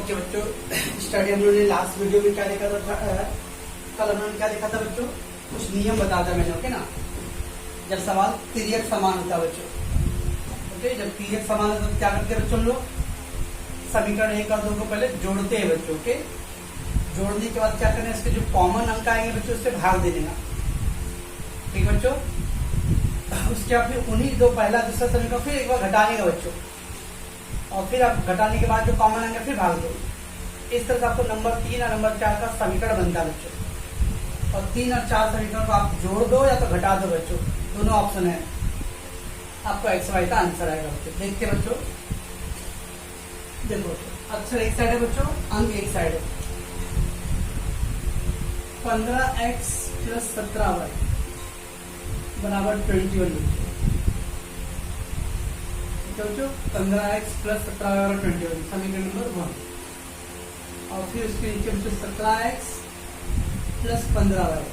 Okay बच्चों, study हम लोगों ने लास्ट वीडियो में क्या देखा था, कल हम लोगों ने क्या देखा था बच्चों, कुछ नियम बता था मैंने। ओके ना, जब सवाल तिर्यक समान होता है बच्चों, ओके, जब तिर्यक समान होता है तो क्या करते हैं बच्चों, हम लोग समीकरण 1 और 2 को पहले जोड़ते हैं बच्चों। ओके, जोड़ने के बाद क्या करना है, इसके जो कॉमन अंक आएंगे बच्चों उससे भाग दे देना। ठीक है बच्चों, उसके बाद फिर उन्हीं दो पहला दूसरा समीकरण फिर एक बार घटाने का बच्चों, और फिर आप घटाने के बाद जो कॉमन आएंगे फिर भाग दो। इस तरह से आपको नंबर 3 और नंबर 4 का समीकरण बनता है बच्चों। और 3 और 4 समीकरण को आप जोड़ दो या तो घटा दो बच्चों, दोनों ऑप्शन है, आपको एक्स वाई का आंसर आएगा बच्चों। देखते हैं बच्चों, देखो अक्षर एक साइड है बच्चों, अंक एक साइड है। 15x + 17y बराबर 21 बच्चों। 15x + 17y बराबर 21 समीकरण नंबर 1। और फिर उसके नीचे बच्चों 17x + 15y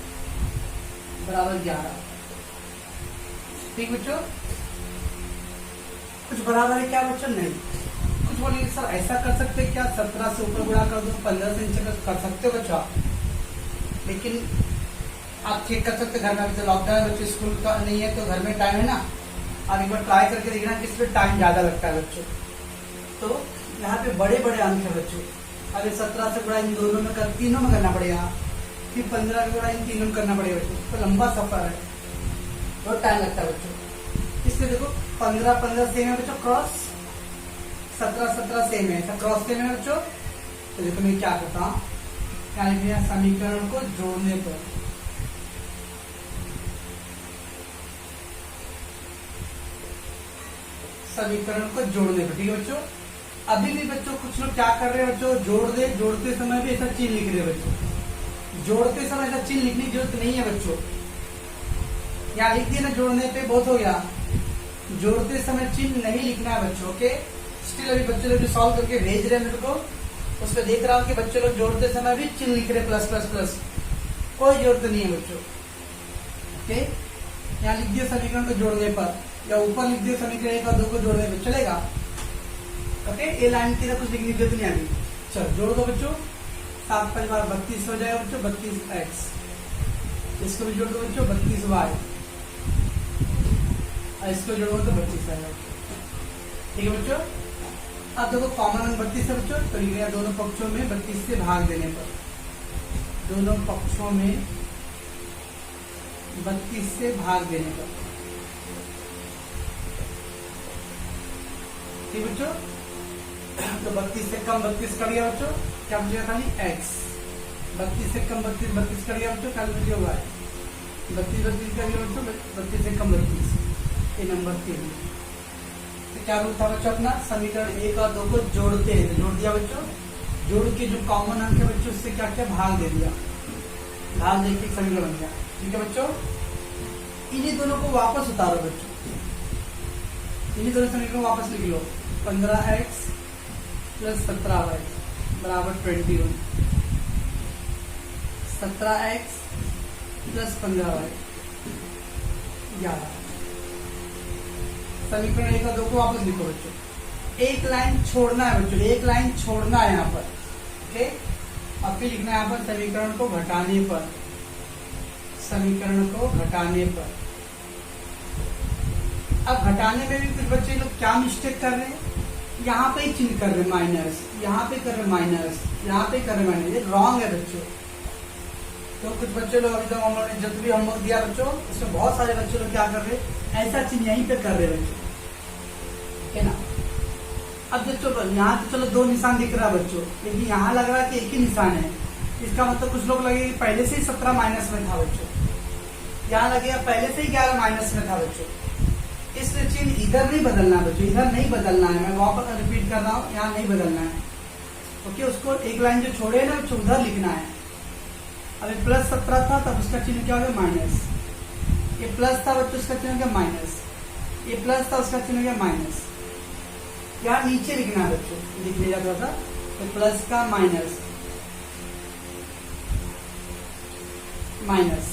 बराबर 11। ठीक बच्चों, कुछ बराबर है क्या बच्चों? नहीं। कुछ बोलिए सर ऐसा कर सकते क्या, 17 से ऊपर गुणा कर दो, 15 से नीचे कर सकते हो बच्चों, लेकिन आप चेक कर सकते घर में। अभी तो लॉकडाउन बच्चों, स्कूल का नहीं है तो घर में टाइम है ना, आप एक बार ट्राई करके देखना किसमें टाइम ज्यादा लगता है बच्चों। तो यहाँ पे बड़े बड़े अंक है बच्चों। अगर 17 से गुणा इन दोनों में तीनों में करना पड़ेगा, फिर 15 से गुणा इन तीनों में करना पड़ेगा बच्चों, तो लंबा सफर है, बहुत टाइम लगता है बच्चों। इसलिए देखो 15 सेम है बच्चों, क्रॉस 17 सेम है, सब क्रॉस सेम है बच्चों। तो देखो मैं क्या करता हूँ, समीकरण को जोड़ने पर समीकरण को जोड़ने पर, ठीक है बच्चों। अभी भी बच्चों कुछ लोग क्या कर रहे हैं बच्चों, जोड़ते समय भी ऐसा चिन्ह लिख रहे हैं बच्चों। जोड़ते समय ऐसा चिन्ह लिखने की जरूरत नहीं है बच्चों, यहाँ लिख दिया ना जोड़ने पे, बहुत हो गया। जोड़ते समय चिन्ह नहीं लिखना है बच्चों। ओके, स्टिल अभी बच्चे लोग जो सॉल्व करके भेज रहे हैं मेरे को, उसको देख रहा हूँ कि बच्चे लोग जोड़ते समय भी चिन्ह लिख रहे प्लस प्लस प्लस, कोई जरूरत नहीं है बच्चों। ओके, यहाँ लिख दिया समीकरण को जोड़ने पर, या ऊपर लिख दिया समीकरण 1 और 2 को जोड़ने पर चलेगा। ओके, ये लाइन की कुछ लिखने की जरूरत नहीं आती। चलो जोड़ दो बच्चों, 7 5 बार 32 हो जाएगा बच्चों, 32x। इसको भी जोड़ दो बच्चों, 32y, और इसको जोड़ो तो 32 आएगा। ठीक है बच्चों, अब देखो कॉमन अंक 32 है बच्चों, तो लिख लिया दोनों पक्षों में 32 से भाग देने पर, दोनों पक्षों में 32 से भाग देने पर। ठीक बच्चों, तो 32 से कम 32 कर दिया बच्चों, क्या बचेगा खाली x। 32 से कम 32 कर दिया बच्चों, क्या बचेगा y। 32 कर दिया बच्चों, 32 से कम 32, ये नंबर 3। तो क्या रूल था बच्चों अपना, समीकरण 1 और 2 को जोड़ते हैं, जोड़ दिया बच्चों। जोड़ के जो कॉमन अंक है बच्चों उससे क्या क्या भाग दे दिया, भाग दे के समीकरण बन गया। ठीक है बच्चों, इन्हीं दोनों को वापस उतारो बच्चों, इन्हीं दोनों समीकरण को वापस लिख लो। 15x + 17y बराबर 21। 17x + 15y 11। समीकरण 1 और 2 को वापस लिखो बच्चों। एक लाइन छोड़ना है बच्चों, एक लाइन छोड़ना है यहाँ पर। ओके, अब फिर लिखना है यहाँ पर समीकरण को घटाने पर, समीकरण को घटाने पर। अब घटाने में भी कुछ बच्चे लोग क्या मिस्टेक कर रहे हैं, यहाँ पे ही चिन्ह कर रहे हैं माइनस, यहाँ पे कर रहे माइनस, यहाँ पे कर रहे माइनस, ये रॉन्ग है बच्चों। तो कुछ बच्चे लोग अभी तक हम लोगों ने जब भी होमवर्क दिया बच्चों, उसमें बहुत सारे बच्चे लोग क्या कर रहे हैं, ऐसा चिन्ह यहीं पे कर रहे हैं बच्चों, है ना। अब जो चलो यहाँ तो चलो 2 निशान दिख रहा है बच्चों, लेकिन यहाँ लग रहा है कि एक ही निशान है, इसका मतलब कुछ लोग लगे पहले से ही 17 माइनस में था बच्चों, यहाँ लगेगा पहले से ही 11 माइनस में था बच्चों। इसलिए चिन्ह इधर नहीं बदलना बच्चों, इधर नहीं बदलना है, मैं वापस रिपीट कर रहा हूँ, यहाँ नहीं बदलना है। ओके, उसको एक लाइन जो छोड़े ना बच्चों उधर लिखना है। अभी +17 था तब उसका चिन्ह क्या हो गया माइनस, ये प्लस था बच्चों उसका चिन्ह क्या माइनस, ये प्लस था उसका चिन्ह क्या माइनस। यहाँ नीचे लिखना है बच्चों, लिख लिया थोड़ा सा, तो प्लस का माइनस, माइनस,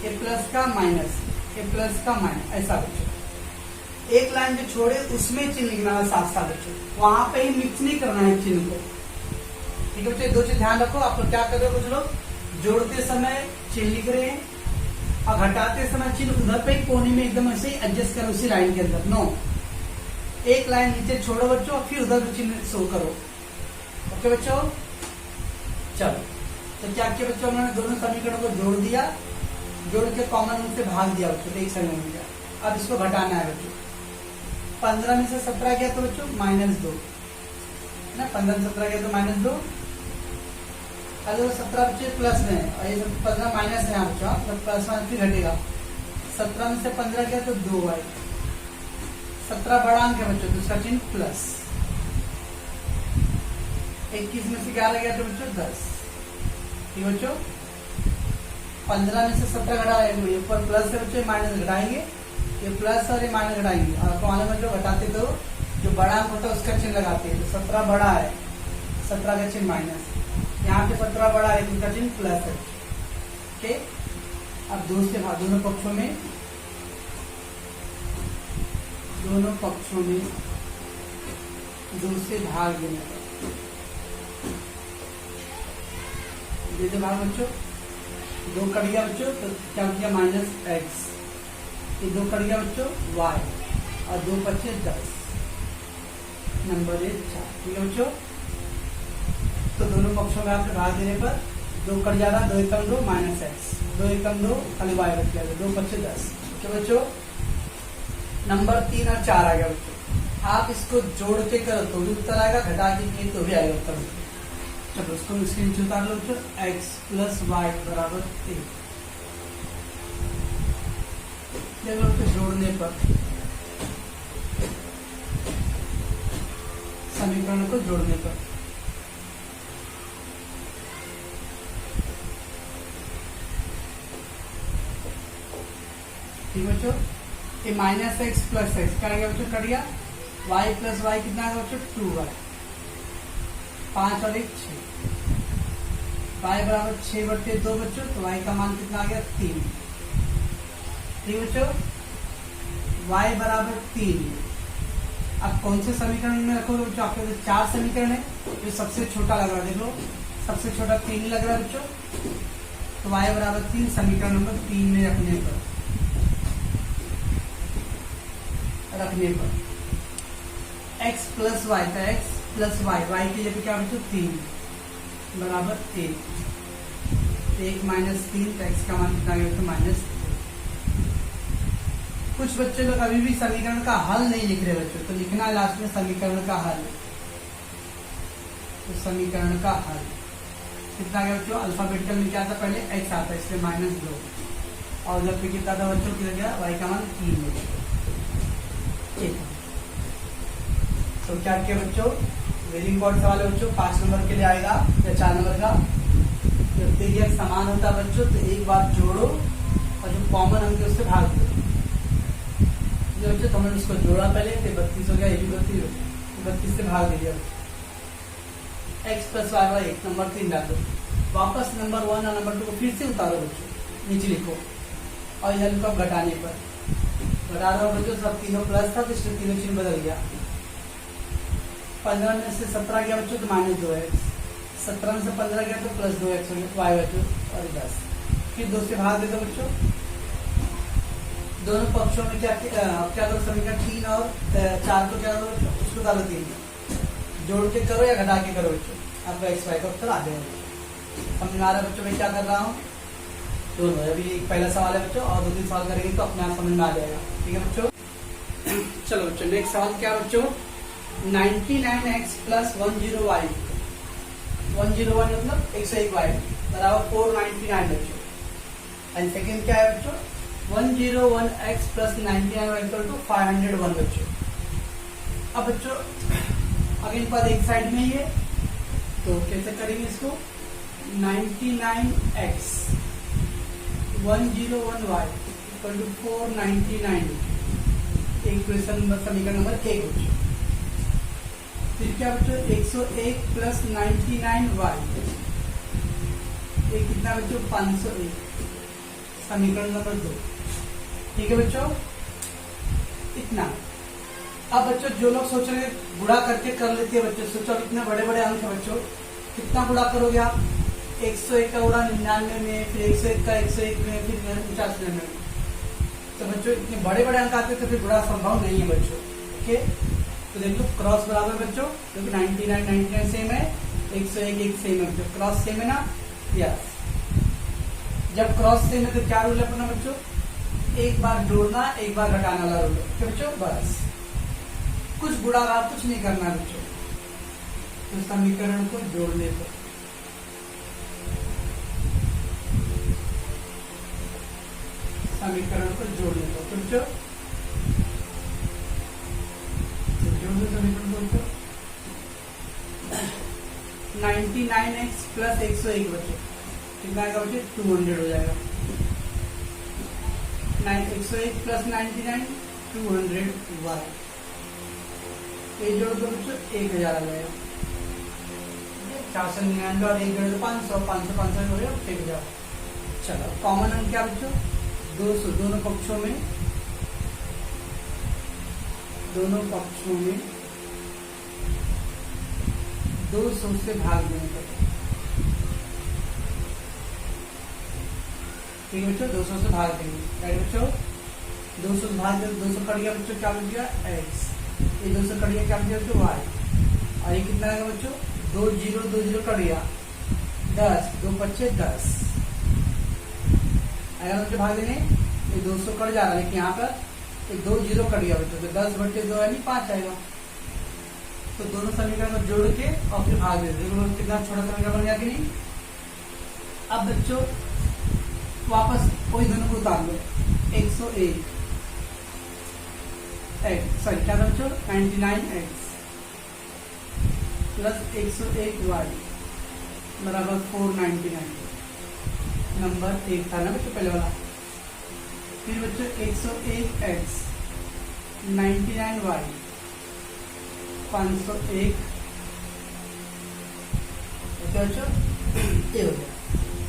ये प्लस का माइनस, ये प्लस का माइनस, ऐसा बच्चों। एक लाइन जो छोड़े उसमें चिन्ह लिखना है साथ साथ बच्चों, वहां पे ही मिक्स नहीं करना है चिन्ह को। ठीक है बच्चों, दो चीज ध्यान रखो। आप लोग क्या कर रहे हो, कुछ लोग जोड़ते समय चिन्ह लिख रहे हैं और घटाते समय चिन्ह उधर पे कोने में एकदम ऐसे एडजस्ट करो उसी लाइन के अंदर। नो, एक लाइन नीचे छोड़ो बच्चों और फिर उधर चिन्ह शो करो। ओके बच्चों, चलो तो क्या किया बच्चों, हमने दोनों समीकरणों को जोड़ दिया, जोड़ के कॉमन रूप से भाग दिया बच्चों, एक संग हो गया। अब इसको घटाना है बच्चों। 15 में से 17 गया तो बच्चों -2 ना, 15 में 17 गया तो -2। अगर 17 बच्चे प्लस में है और ये 15 माइनस है बच्चों, तो प्लस वन फिर घटेगा। 17 में से 15 गया तो 2 आए। 17 बड़ा अंक है बच्चों तो इसका चिन्ह प्लस। 21 में से 11 गया तो बच्चों 10। ठीक बच्चों, 15 में से 17 घटाएंगे, ऊपर प्लस है बच्चों, माइनस घटाएंगे, ये प्लस और ये माइनस घटाएंगे। और आपको मालूम है जो घटाते तो जो बड़ा अंक होता है उसका चिन्ह लगाते हैं। तो 17 बड़ा है, 17 का चिन्ह माइनस, यहाँ पे 17 बड़ा है तो उसका चिन्ह प्लस है। ओके, अब दोनों पक्षों में दो से भाग देने पर दे दो भाग बच्चों, 2 कट गया बच्चों तो क्या किया -x, ये 2 कट गया बच्चों y और 2 बचे 10, नंबर 4। ठीक है बच्चों, तो दोनों पक्षों में आपके भाग देने पर 2 कट जा रहा, 2 एकम 2 -x, 2 एकम 2 खाली y बच गया, 2 बचे 10। ठीक है बच्चों, नंबर 3 और 4 आ गया बच्चों। आप इसको जोड़ के करो तो भी उत्तर आएगा, घटा के किए तो भी आएगा उत्तर। चलो उसको स्क्रीन से उतार लो बच्चों, x + y = 3। देखो तो जोड़ने पर समीकरण को जोड़ने पर ठीक बच्चों, ये -x + x क्या आ गया बच्चों, कट गया। y + y कितना आ गया बच्चों, 2y, 5 और 1 6, y = 6/2 बच्चों, तो y का मान कितना आ गया 3। ठीक बच्चों, y = 3। अब कौन से समीकरण में रखोगे बच्चों, आपके पास 4 समीकरण है, जो सबसे छोटा लग रहा है, देखो सबसे छोटा 3 लग रहा है बच्चों, तो y = 3 समीकरण नंबर 3 में रखने पर x + y था, x + y के लिए क्या बच्चों 3 = 1, 1 - 3 तो x का मान कितना गया तो -3। कुछ बच्चे लोग अभी भी समीकरण का हल नहीं लिख रहे बच्चों, तो लिखना है लास्ट में समीकरण का हल। तो समीकरण का हल कितना गया बच्चों, अल्फाबेटिकल में क्या था, पहले x आता है इसलिए -2, और जब पे कितना था बच्चों, कितना गया y का मान 3 है। तो क्या किया बच्चों, वेरी इंपॉर्टेंट सवाल है बच्चों, 5 नंबर के लिए आएगा या 4 नंबर का। जब त्रिज्या समान होता है बच्चों तो एक बार जोड़ो और जो कॉमन अंक है उससे भाग दो। बच्चों तो हमने उसको जोड़ा पहले, तो 32 हो गया, ये भी 32 हो गया, 32 से भाग दिया। x + y 1, नंबर 3 डाल दो, वापस नंबर 1 और नंबर 2 को फिर से उतारो बच्चों, नीचे लिखो और इधर लिखो घटाने पर। घटा रहा बच्चों, सब तीनों प्लस था तो इसमें तीनों चिन्ह बदल गया। 15 में से 17 गया बच्चों तो -2x, 17 में से 15 गया तो +2x हो गया, y बच्चों और 10। फिर 2 से भाग दे दो बच्चों, दोनों पक्षों में क्या करो, समीकरण 3 और 4 को क्या करो बच्चों, उसको डालो 3 में, जोड़ के करो या घटा के करो बच्चों, आपका x y का उत्तर आ जाएगा। समझ में आ रहा है बच्चों मैं क्या कर रहा हूँ, दोनों। अभी एक पहला सवाल है बच्चों और 2-3 सवाल करेंगे तो अपने आप समझ में आ जाएगा। ठीक है बच्चों, चलो बच्चों नेक्स्ट सवाल क्या बच्चों, 99x + 101y, 101 मतलब 101y = 499 बच्चों। एंड सेकेंड क्या है बच्चों, 101x + 99y = 501 बच्चों। अब बच्चों अगली बात एक साइड में ही है तो कैसे करेंगे इसको, 99x 101y = 499, इक्वेशन नंबर समीकरण नंबर 1 बच्चों। फिर क्या बच्चों, 101 + 99y, ये कितना बच्चों 501, समीकरण नंबर 2। ठीक है बच्चों, इतना। अब बच्चों जो लोग सोच रहे गुणा करके कर लेते हैं बच्चों, सोचो इतने बड़े बड़े अंक है बच्चों, कितना गुणा करोगे आप? 101 का गुणा 99 में, फिर 101 का 101 में, फिर 49 में। तो बच्चों इतने बड़े बड़े अंक आते तो फिर गुणा संभव नहीं है बच्चों। ओके, तो देखो क्रॉस बराबर बच्चों, क्योंकि 99 सेम है, 101 सेम है बच्चों, क्रॉस सेम है ना? यस। जब क्रॉस सेम है तो क्या रूल है अपना बच्चों? एक बार जोड़ना, एक बार घटाना वाला रूल है बच्चों, बस। कुछ गुणा कुछ नहीं करना बच्चों, तो समीकरण को जोड़ने पर समीकरण को जोड़ने पर बच्चों जोड़ दो समीकरण को बच्चों। 99x प्लस 101 बच्चों कितना आएगा बच्चों? 200 हो जाएगा। 101 प्लस 99 200y, ये जोड़ दो बच्चों 1000 आ जाएगा। 499 और 1 जोड़ दो 500, 500 हो गया 1000। चलो कॉमन अंक क्या बच्चों? 200, दोनों पक्षों में 200 से भाग देने पर, ठीक है बच्चों, 200 से भाग देंगे। राइट बच्चों, 200 से भाग देंगे, 200 कट गया बच्चों, क्या बच गया? x, ये 200 कट गया, क्या बच गया बच्चों? y, और ये कितना आएगा बच्चों? 2 0 कट गया 10, 2 5 10 आएगा बच्चों भाग देने। ये 200 कट जा रहा है, लेकिन यहाँ पर 2 0 कट गया बच्चों, तो 10 बटे 2 यानी 5 आएगा। तो दोनों समीकरण को जोड़ के और फिर भाग दे, देखो कितना छोटा समीकरण बन गया कि नहीं। अब बच्चों वापस वही दोनों को उतार लो, 101 x, सॉरी क्या था बच्चों? 99x प्लस 101y बराबर 499, नंबर 1 था ना बच्चों पहले वाला। फिर बच्चों 101x 99y 501, बच्चों ये हो गया।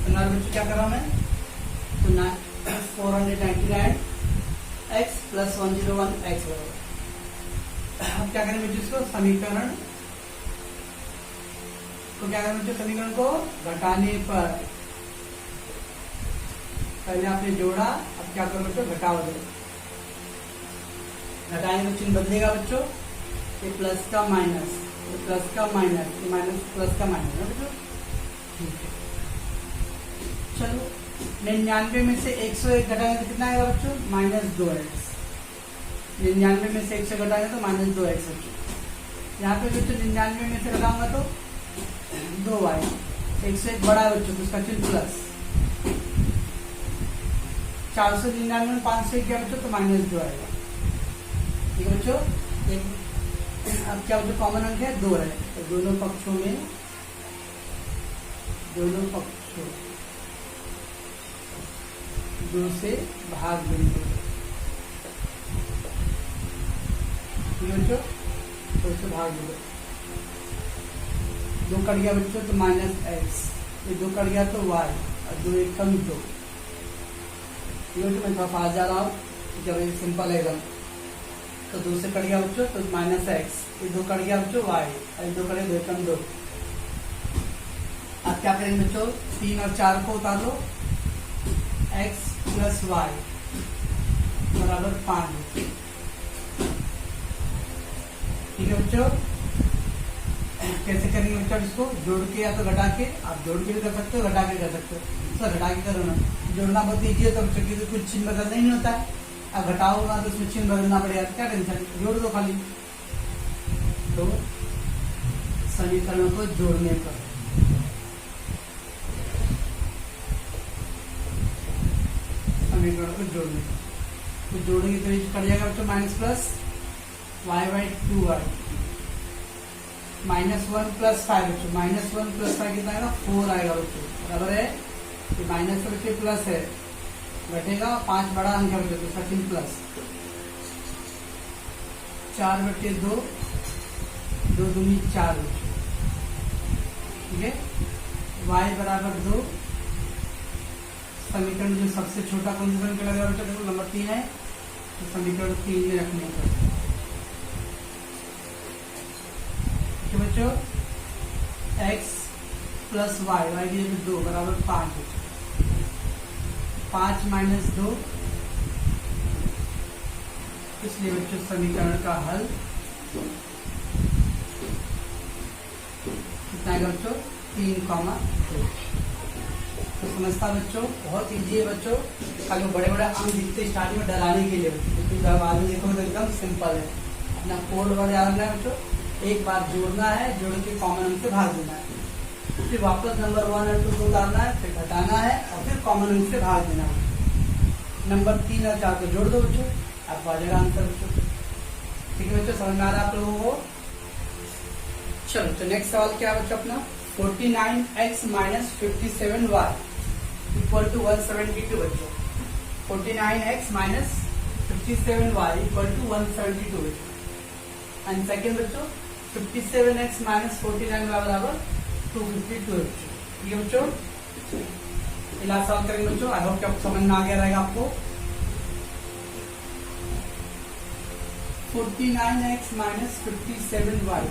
तो ना बच्चों क्या कर रहा हूं मैं? तो 499x प्लस 101x बराबर। अब क्या करें बच्चों? इसको समीकरण को क्या करें बच्चों? समीकरण को घटाने पर, पहले आपने जोड़ा, अब क्या करो बच्चों? घटाओ दो। घटाने में चिन्ह बदलेगा बच्चों, ये प्लस का माइनस, ये प्लस का माइनस, ये माइनस प्लस का माइनस है बच्चों। ठीक है, चलो 99 में से 101 घटाएंगे तो कितना आएगा बच्चों? -2x। 99 में से 100 घटाएंगे तो -2x बच्चों। यहाँ पे बच्चों 99 में से घटाऊंगा तो 2y, 101 बड़ा है बच्चों तो उसका चिन्ह प्लस। 499 में 500 क्या बच्चों? तो -2 आएगा। ठीक है बच्चों, अब क्या बच्चों? कॉमन अंक है 2 है, तो दोनों पक्षों 2 से भाग देंगे। ठीक है बच्चों, 2 से भाग देंगे। 2 कट गया बच्चों तो -x, ये 2 कट गया तो y, और 2 1 कम 2। ठीक है बच्चों, मैं थोड़ा फास्ट जा रहा हूँ, जब ये सिंपल है एकदम। तो 2 से कट गया बच्चों तो -x, ये 2 कट गया बच्चों y, और ये 2 कट गया 2 कम 2। अब क्या करेंगे बच्चों? 3 और 4 को उतार लो, x प्लस y बराबर 5। ठीक है बच्चों, कैसे करेंगे बच्चों? इसको जोड़ के या तो घटा के, आप जोड़ के भी कर सकते हो, घटा के कर सकते हो। सर घटा के करो ना, जोड़ना बहुत ईजी है तो बच्चों की कुछ चिन्ह बदलना ही नहीं होता है। अब घटाओगा तो उसमें चिन्ह बदलना पड़ेगा, क्या टेंशन, जोड़ दो खाली। तो समीकरणों को जोड़ने पर समीकरण को जोड़ने तो जोड़ेंगे तो कट जाएगा बच्चों माइनस प्लस y/2y, -1 प्लस 5 बच्चों, -1 प्लस 5 कितना आएगा? 4 आएगा बच्चों, बराबर है। ये माइनस बच्चे प्लस है, घटेगा, 5 बड़ा अंक है बच्चों तो उसका चिन्ह प्लस। 4/2, 2 दूनी 4 बच्चों। ठीक है, y बराबर 2, समीकरण जो सबसे छोटा कौन सा समीकरण लगा बच्चों? देखो नंबर 3 है, तो समीकरण 3 में रखने पर बच्चों x प्लस वाई, वाई की जगह 2 बराबर 5 बच्चों। 5 माइनस 2, इसलिए बच्चों समीकरण का हल कितना है बच्चों? 3,2। तो समझता बच्चों बहुत इजी है बच्चों, खाली बड़े बड़े अंक दिखते स्टार्टिंग में डराने के लिए बच्चों, क्योंकि जब आगे देखो तो एकदम सिंपल है। अपना कोड वर्ड याद रखना है बच्चों, एक बार जोड़ना है, जोड़ के कॉमन अंक से भाग देना है, फिर वापस नंबर 1 और 2 को उतारना है, फिर घटाना है और फिर कॉमन अंक से भाग देना है। नंबर 3 और 4 को जोड़ दो बच्चों, आपको आ जाएगा आंसर बच्चों। ठीक है बच्चों, समझ में आ रहा है आप लोगों को? चलो तो नेक्स्ट सवाल क्या है बच्चों अपना? 49x minus 57y equal to 172 बच्चों। 49x minus 57y equal to 172 बच्चों। एंड सेकेंड बच्चों 57x माइनस 49y बराबर 252 बच्चों। ठीक है बच्चों, इलाज सॉल्व करेंगे बच्चों। आई होप कि आपको समझ में आ गया रहेगा आपको। 49x minus 57y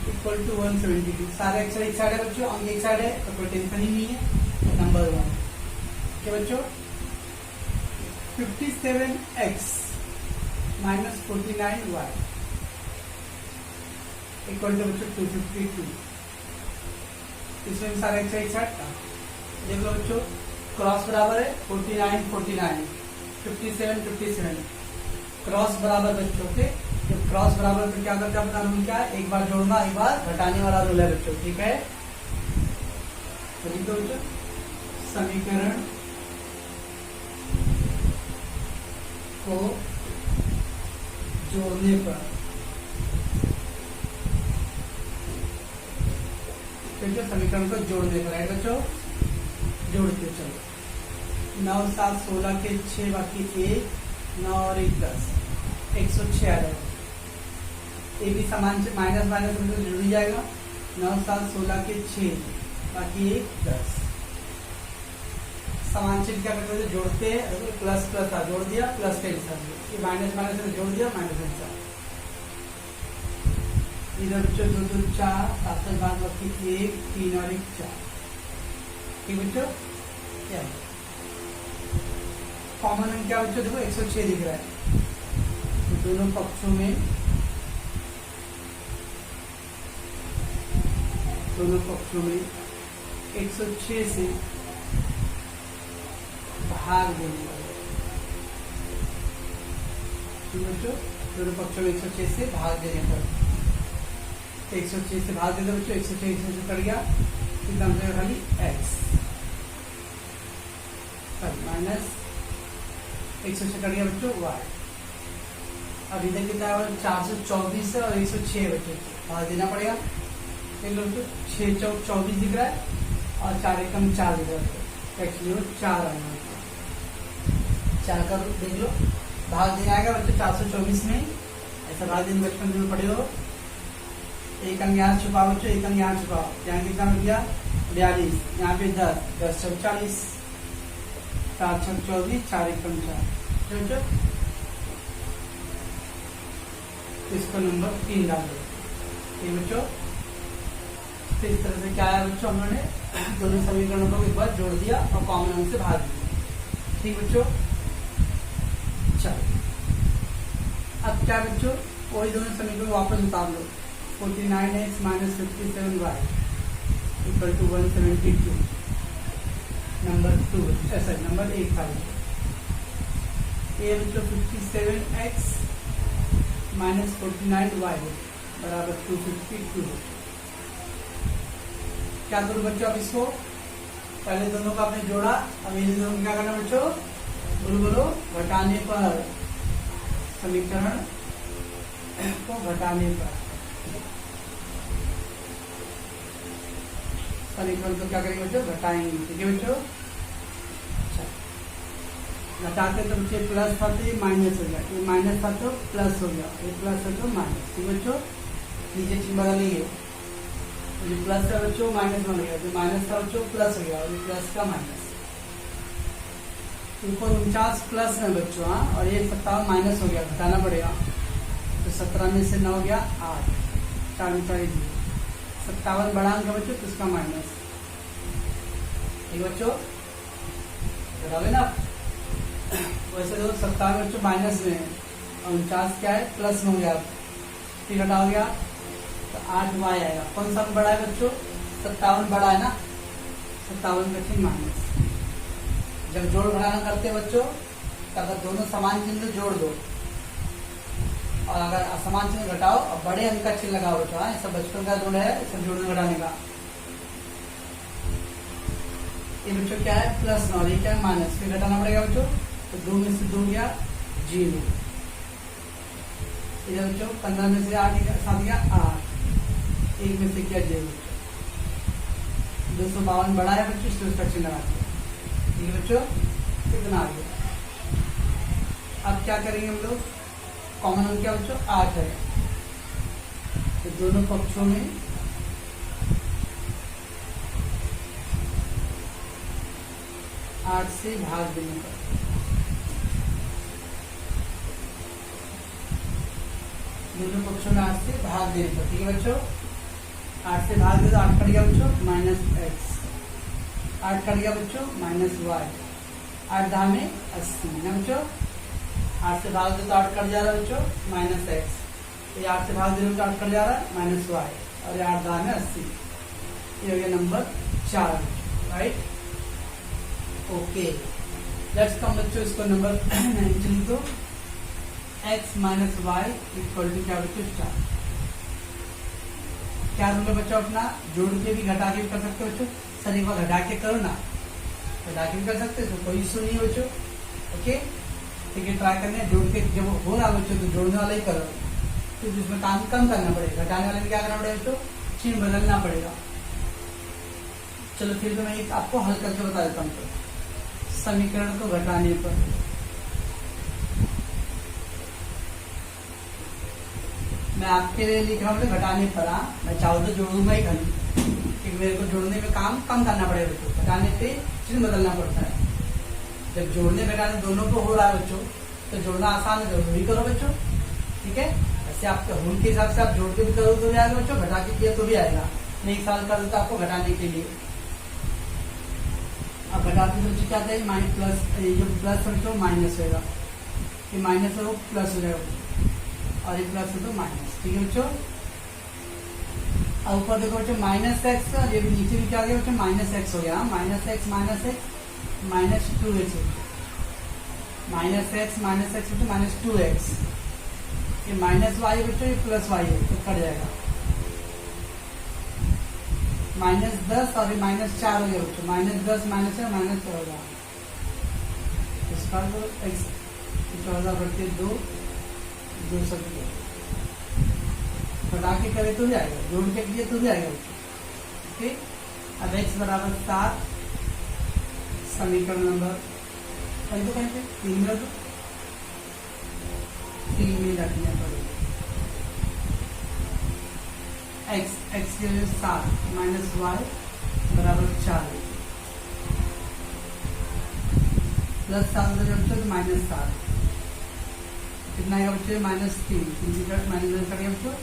equal to 172। सारे अक्षर एक साइड है बच्चों, अंक एक साइड है, तो कोई टेंशन ही नहीं है। नंबर 1 क्या बच्चों? 57x minus 49y equal to बच्चों 252। इसमें सारे अक्षर एक साइड का देख लो बच्चों, क्रॉस बराबर है 49 49, 57 57, क्रॉस बराबर बच्चों के। जब क्रॉस बराबर तो क्या करते हैं अपना रूल क्या है? एक बार जोड़ना, एक बार घटाने वाला रूल है बच्चों। ठीक है, तो लिखो बच्चों समीकरण को जोड़ने पर समीकरण को जोड़ने पर है बच्चों, जोड़ते चलो। 9 7 16 के 6 बाकी 1, 9 और 1 10, 106 आ जाएगा। ये भी समान माइनस माइनस जुड़ जाएगा। 9 7 16 के 6 बाकी 1 10, समान चिन्ह क्या करते हैं? जोड़ते हैं, प्लस प्लस था जोड़ दिया, प्लस के साथ ये माइनस माइनस से जोड़ दिया, माइनस के साथ इधर बच्चों 2 2 4, 7 7 5 बाकी 1 3 और 1 4। ठीक बच्चों, क्या कॉमन अंक क्या बच्चों? देखो 106 दिख रहा है, तो दोनों पक्षों में दोनों पक्षों में 106 से भाग देने वाले बच्चों, दोनों पक्षों में 106 से भाग देने पर 106 से भाग देते बच्चों, 106 से कट गया, कितना बचेगा? खाली x माइनस 106 कट गया बच्चों y। अब इधर कितना है? 424 है और 106 बच्चों, भाग देना पड़ेगा। देख लो बच्चों 6 चौक 24 दिख रहा है और 4 एकम 4 दिख रहा है, एक्चुअली वो 4 आएगा। 4 का देख लो, भाग देना आएगा बच्चों 424 में, ऐसा भाग दिन बचपन में पढ़े हो। एक अंक यहाँ छुपाओ बच्चों, एक अंक यहाँ छुपाओ, यहाँ कितना मिल गया? 42, यहाँ पे 10 10 चौक 40, 4 छक 24, 4 एकम 4 बच्चों। इसको नंबर 3 डाल दो। ये बच्चों तो इस तरह से क्या है बच्चों, हमने दोनों समीकरणों को एक बार जोड़ दिया और कॉमन अंक से भाग दिया। ठीक बच्चों, चलो अब क्या बच्चों, वही दोनों समीकरण वापस उतार लो। 49x minus 57y equal to 172। Number 2 ऐसा नंबर 1 था ये बच्चों 57x माइनस 49y बराबर 252। क्या करूं बच्चों? अब इसको पहले दोनों का आपने जोड़ा, अब इन दोनों को क्या करना बच्चों? बोलो घटाने पर, समीकरण को घटाने पर, समीकरण को क्या करेंगे बच्चों? घटाएंगे। ठीक है बच्चों, घटाते तो बच्चे प्लस था तो ये माइनस हो गया, ये माइनस था तो प्लस हो गया, ये प्लस है तो माइनस। ठीक बच्चों, नीचे चिन्ह बदलिए, जो प्लस था बच्चों माइनस बन गया, जो माइनस था बच्चों प्लस हो गया, और ये प्लस का माइनस। ऊपर 49 प्लस है बच्चों, हाँ, और ये 57 माइनस हो गया, घटाना पड़ेगा। तो 17 में से 9 गया 8, 4 में 4 0, 57 बड़ा अंक है बच्चों, तो इसका माइनस। ठीक बच्चों, घटाओगे ना वैसे तो 57 बच्चों माइनस में है, 49 क्या है प्लस में हो गया। फिर घटाओगे आप तो 8y आएगा। कौन सा बड़ा है बच्चों? 57 बड़ा है ना, 57 का चिन्ह माइनस। जब जोड़ घटाना करते हैं बच्चों, तो अगर दोनों समान चिन्ह जोड़ दो, और अगर असमान चिन्ह घटाओ और बड़े अंक का चिन्ह लगाओ बच्चों। हाँ, सब बचपन का जोड़ है, सब जोड़ने घटाने का। ये बच्चों क्या है प्लस में, और ये क्या है माइनस। फिर घटाना पड़ेगा बच्चों, तो 2 में से 2 गया 0। इधर बच्चों 15 में से 8 साथ गया 8, 1 में से क्या 0। 252 बड़ा है बच्चों, इसलिए उसका चिन्ह लगा दिया। ठीक है बच्चों, कितना आ गया। अब क्या करेंगे हम लोग, कॉमन अंक क्या बच्चों 8 है, तो दोनों पक्षों में 8 से भाग देने पर, दोनों पक्षों में 8 से भाग देने पर। ठीक है बच्चों, 8 से भाग दे तो 8 कट गया बच्चों माइनस एक्स, 8 कट गया बच्चों माइनस वाई, 8 दाह में 80 ना बच्चों। 8 से भाग दे तो 8 कट जा रहा है बच्चों माइनस एक्स, तो 8 से भाग दे तो 8 कट जा रहा है माइनस वाई, और ये 8 दाह में 80। ये हो गया number 4, right. Okay, let's come बच्चों इसको नंबर 9 लिख दो। x minus y equal to क्या बच्चों 4। क्या रूल है बच्चों अपना, जोड़ के भी घटा के भी कर सकते हो बच्चों। सर एक बार घटा के करो ना, घटा के भी कर सकते हो, तो कोई इशू नहीं है बच्चों। ओके, ठीक है, ट्राई करने। जोड़ के जब हो रहा बच्चों तो जोड़ने वाला ही करो, तो इसमें काम कम करना पड़ेगा। घटाने वाले में क्या करना पड़ेगा बच्चों, चिन्ह बदलना पड़ेगा। चलो फिर तो मैं एक आपको हल करके बता देता हूँ। समीकरण को घटाने पर मैं आपके लिए लिख रहा हूँ घटाने पर। मैं चाहूँ तो जोड़ूंगा ही खाली, क्योंकि मेरे को जोड़ने में काम कम करना पड़ेगा बच्चों। घटाने पे चिन्ह बदलना पड़ता है। जब जोड़ने घटाने दोनों को हो रहा है बच्चों, तो जोड़ना आसान है, तो वही करो बच्चों। ठीक है, ऐसे आपके रूल के हिसाब से आप जोड़ के भी करो तो भी आएगा बच्चों, घटा के किया तो भी आएगा। मैं 1 साल कर देता आपको घटाने के लिए। अब घटाते तो क्या आता है माइनस प्लस, ये जो प्लस बच्चों माइनस होगा, ये माइनस है वो प्लस हो जाएगा, और ये प्लस है तो माइनस। ठीक है बच्चों, अब ऊपर देखो बच्चों माइनस एक्स, और ये भी नीचे भी क्या गया बच्चों माइनस एक्स हो गया। Minus x minus x minus 2x, minus x बच्चों माइनस 2x। ये माइनस वाई बच्चों, ये प्लस वाई है, तो कट जाएगा माइनस 10, और ये माइनस 4 हो गया बच्चों। माइनस 10 माइनस है माइनस 14, इसका तो एक्स 14/2 2 सब घटा के करे तो भी आएगा, जोड़ के किए तो भी आएगा बच्चों। ओके, अब x बराबर 7, समीकरण नंबर कहीं तो 3 में, 3 में रखना पड़ेगा। x के लिए 7 माइनस वाई बराबर 4, प्लस 7 बच्चों माइनस 7, कितना आएगा बच्चों माइनस 3 माइनस करेंगे बच्चों।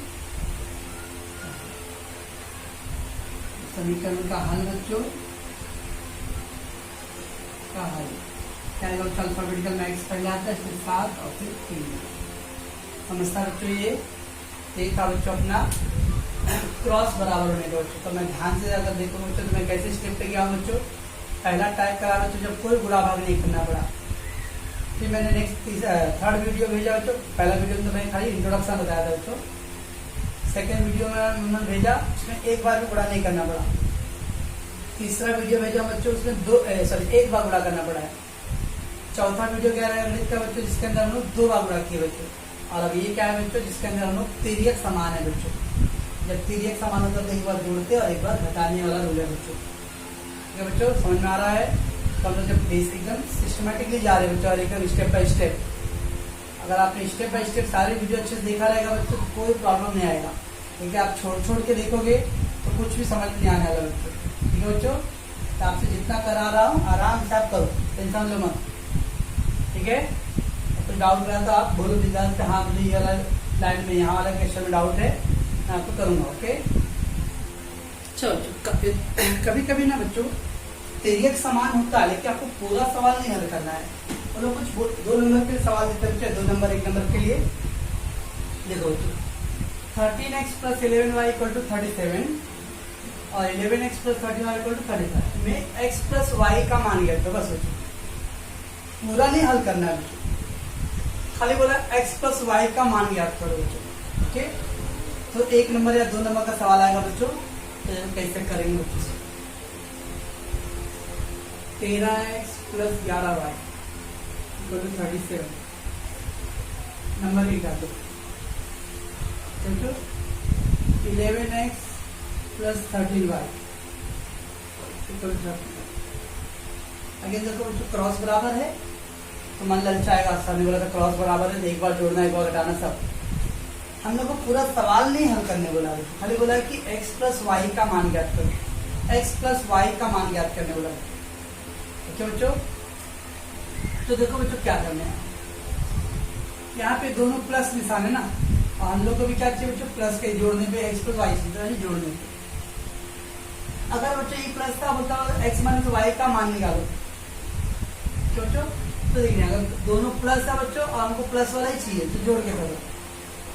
समीकरण का हल बच्चों, का हल क्या आएगा बच्चों, अल्फाबेटिकल में x पहले आता है, फिर 7 और फिर 3। समझता बच्चों ये था बच्चों अपना क्रॉस बराबर होने का बच्चों। तो मैं ध्यान से अगर देखो बच्चों तो मैं कैसे स्टेप पे गया बच्चों। पहला टाइप करा बच्चों जब कोई गुणा भाग नहीं करना पड़ा। फिर मैंने नेक्स्ट 3rd वीडियो भेजा बच्चों। पहला वीडियो में तो मैंने खाली इंट्रोडक्शन बताया था बच्चों। सेकेंड वीडियो में उन्होंने भेजा, उसमें एक बार भी गुणा नहीं करना पड़ा। तीसरा वीडियो भेजा बच्चों, उसमें एक बार गुणा करना पड़ा है। चौथा वीडियो क्या है गणित का बच्चों, जिसके अंदर हम लोग 2 बार गुणा किए बच्चों। और अब ये क्या है बच्चों, जिसके अंदर हम लोग तिर्यक समान है बच्चों। जब तिर्यक समान होता है तो एक बार जोड़ते और एक बार घटाने वाला रूल है बच्चों। ठीक है बच्चों, समझ में आ रहा है। तो हम लोग जब एकदम सिस्टमेटिकली जा रहे हैं बच्चों, और एकदम स्टेप बाय स्टेप। अगर आपने स्टेप बाय स्टेप सारे वीडियो अच्छे से देखा रहेगा बच्चों, तो कोई प्रॉब्लम नहीं आएगा। क्योंकि आप छोड़ के देखोगे तो कुछ भी समझ नहीं आने वाला बच्चों। ठीक है बच्चों, तो आपसे जितना करा रहा हूँ आराम से आप करो, टेंशन लो मत। ठीक है, तो डाउट रहा तो आप बोलो विद्यार्थी पे, हाँ मुझे ये वाला लाइन में यहाँ वाला क्वेश्चन में डाउट है, मैं आपको करूँगा। ओके। चलो कभी कभी ना बच्चों तेरियक समान होता है, लेकिन आपको पूरा सवाल नहीं हल करना है। और लोग कुछ 2 नंबर के सवाल देते हैं, 2 नंबर 1 नंबर के लिए। देखो बच्चों 13x + 11y = 37 और 11x + 13y = 35 में x + y का मान ज्ञात करो। बस बच्चों पूरा नहीं हल करना है बच्चों, खाली बोला x + y का मान ज्ञात करो बच्चों। ओके, तो 1 नंबर या 2 नंबर का सवाल आएगा बच्चों, तो कैसे करेंगे बच्चों। 13x + 11y = 37 नंबर 1 डाल दो। 11x + 13y = 30। अगेन देखो बच्चों क्रॉस बराबर है, तो मन ललचाएगा, सर ने बोला था क्रॉस बराबर है, एक बार जोड़ना एक बार घटाना सब। हम लोग को पूरा सवाल नहीं हल करने बोला, खाली बोला है कि x + y का मान ज्ञात करो, x + y का मान ज्ञात करने बोला है। ओके बच्चों, तो देखो बच्चों क्या करना है, यहाँ पे दोनों प्लस निशान है ना, और हम लोग को भी क्या चाहिए बच्चों, प्लस के जोड़ने पे x + y जोड़ने पे। अगर बच्चों ये प्लस था बोलता x - y का मान निकालो बच्चों, तो देखिए अगर दोनों प्लस है बच्चों और हमको प्लस वाला ही चाहिए तो जोड़ के करो।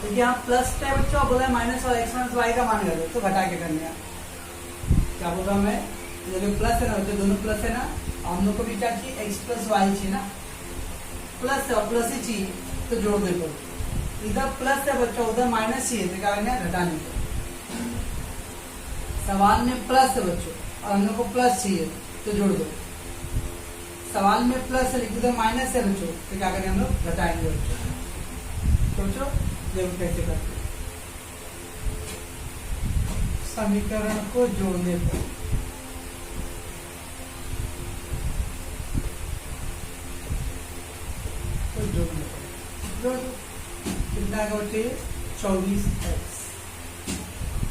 तो यहाँ प्लस है बच्चों, बोला माइनस और x - y का मान निकालो, तो घटा के करने हैं। क्या बोल रहा हूँ मैं, जब प्लस है ना बच्चों, दोनों प्लस है ना, हम लोग को भी क्या चाहिए, x + y चाहिए ना, प्लस है और प्लस ही चाहिए तो जोड़ने को। इधर प्लस है बच्चों, उधर माइनस चाहिए तो क्या करना है, घटाने को। सवाल में प्लस है बच्चों और हम लोग को प्लस चाहिए तो जोड़ दो। सवाल में प्लस है लेकिन उधर माइनस है बच्चों, तो क्या करेंगे हम लोग, घटाएंगे बच्चों। तो बच्चों देखो कैसे करते हैं, समीकरण को जोड़ने पर तो जोड़ने पर जोड़ दो, कितना आएगा बच्चे, 24x।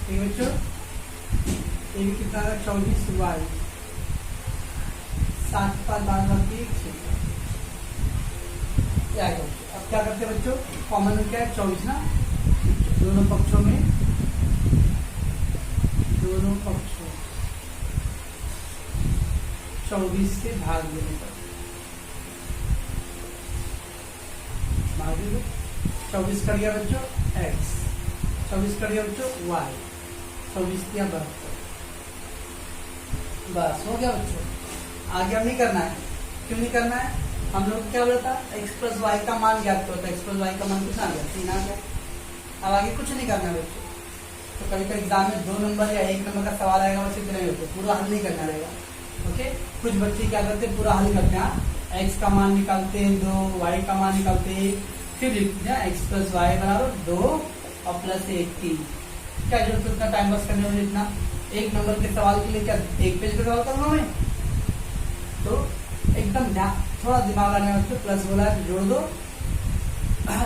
ठीक है बच्चों, ये भी कितना आएगा, 24y, 7 × 5 = 1। अब क्या करते हैं बच्चों, कॉमन में क्या है, 24 ना, दोनों पक्षों 24 से भाग देने पर 24 कर गया बच्चों x, 24 कर गया बच्चों y, 24 किया 72। बस हो गया बच्चों, आगे अब नहीं करना है। क्यों नहीं करना है, हम लोग क्या बोला था, x + y का मान ज्ञात करो, x + y का मान कितना आ गया, 3 आ गया। अब आगे कुछ नहीं करना बच्चों। तो कभी कभी एग्जाम में 2 नंबर या 1 नंबर का सवाल आएगा, बस इतना ही होता है, पूरा हल नहीं करना रहेगा। ओके, कुछ बच्चे क्या करते हैं, पूरा हल करते हैं, x का मान निकालते हैं 2, y का मान निकालते हैं, फिर लिखते हैं x + y = 2 और +1 3। क्या जरूरत है उतना टाइम पास करने में, इतना 1 नंबर के सवाल के लिए क्या 1 पेज का सवाल करूंगा मैं। तो एकदम थोड़ा दिमाग लगाने में, प्लस बोला है तो जोड़ दो,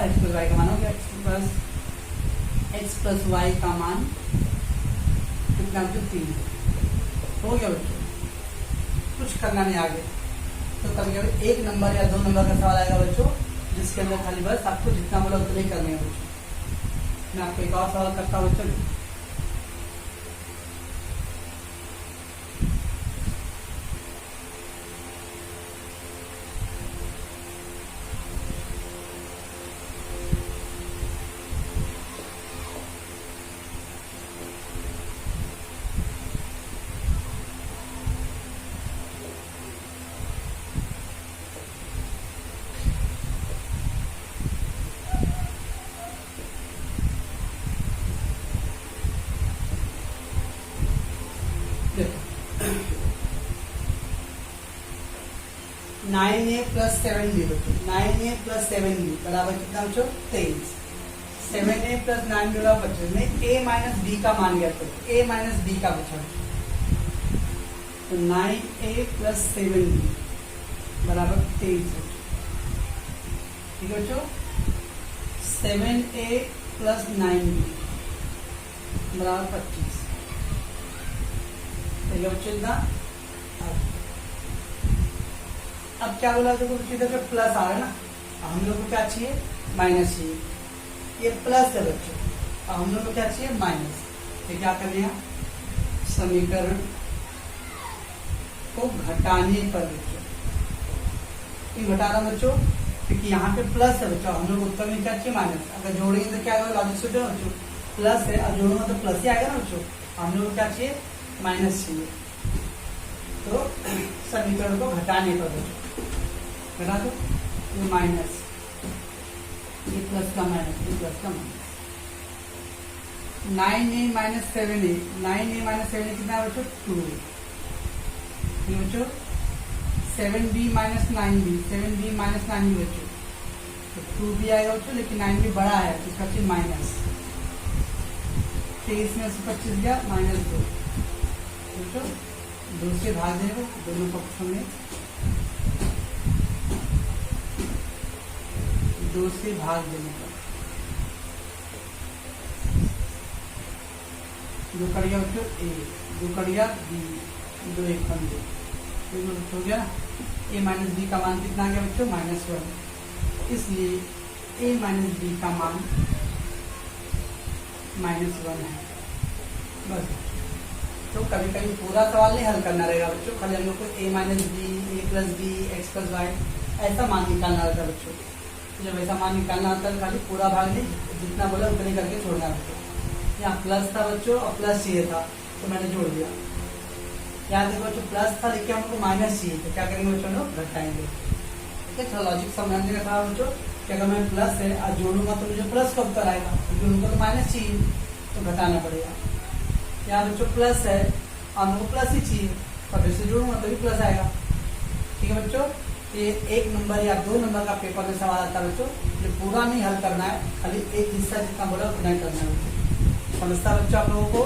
x + y का मान हो गया, x + y का मान कितना, 3 हो गया बच्चों। कुछ करना नहीं आगे। तो कभी 1 नंबर या 2 नंबर का सवाल आएगा बच्चों, जिसके अंदर खाली बस आपको जितना बोला उतना ही करने हैं बच्चों। मैं आपको एक और सवाल करता हूँ बच्चों, देखो 9a + 7b बच्चों, 9a + 7b बराबर कितना बच्चों, 23। 7a + 9b बराबर 25 में a - b का मान ज्ञात करो, a - b का बचा। तो 9a + 7b बराबर 23। ठीक है बच्चों, 7a + 9b बराबर 25। ठीक है बच्चों, इतना। अब क्या बोला, देखो इधर पे प्लस आ रहा है ना, हम लोग को क्या चाहिए, माइनस चाहिए। ये प्लस है बच्चों और हम लोग को क्या चाहिए, माइनस। तो क्या करने हैं, समीकरण को घटाने पर बच्चों, क्यों घटा रहा बच्चों, क्योंकि यहाँ पे प्लस है बच्चों, हम लोग उत्तर में क्या चाहिए माइनस, अगर जोड़ेंगे तो क्या होगा, लॉजिक सोचो ना बच्चों, प्लस है और जोड़ूंगा तो प्लस ही आएगा ना बच्चों, हम लोग क्या चाहिए माइनस चाहिए, तो समीकरण को घटाने पर बच्चों घटा दो, ये माइनस, ये प्लस का माइनस, ये प्लस का minus, 9a minus 7a, 9a minus 7a कितना है बच्चों 2a, ये बच्चों 7b minus 9b, 7b minus 9b बच्चों, तो 2b आएगा बच्चों, लेकिन 9b बड़ा है तो इसका चाहिए माइनस, 23 में से 25 गया -2 बच्चों, 2 से भाग देगा दोनों पक्षों में, 2 से भाग देने पर 2 कट गया बच्चों a, 2 कट गया b, 2 1 2 हो गया ना, a माइनस बी का मान कितना आ गया बच्चों -1, इसलिए a माइनस बी का मान -1 है बस। तो कभी कभी पूरा सवाल नहीं हल करना रहेगा बच्चों, खाली हम लोग को a minus b, a plus b, x plus y ऐसा मान निकालना रहता है बच्चों, जब ऐसा मान निकालना होता है खाली पूरा भाग नहीं, जितना बोला उतने करके छोड़ना बच्चों, यहाँ प्लस था बच्चों और प्लस चाहिए था तो मैंने जोड़ दिया, यहाँ देखो बच्चों प्लस था लेकिन हमको माइनस चाहिए, तो क्या करेंगे बच्चों लोग घटाएंगे, ठीक है, थोड़ा लॉजिक समझने का था बच्चों कि अगर मैं प्लस है और जोड़ूंगा तो मुझे प्लस का उत्तर आएगा, क्योंकि उनको तो माइनस चाहिए तो घटाना पड़ेगा, यहाँ बच्चों प्लस है और हमको प्लस ही चाहिए, तो इसे जोड़ूंगा तो भी प्लस आएगा, ठीक है बच्चों। ये 1 नंबर या 2 नंबर का पेपर में सवाल आता है बच्चों, ये पूरा नहीं हल करना है, खाली एक हिस्सा जितना बोला उतना ही करना है बच्चों, समझता बच्चों आप लोगों को।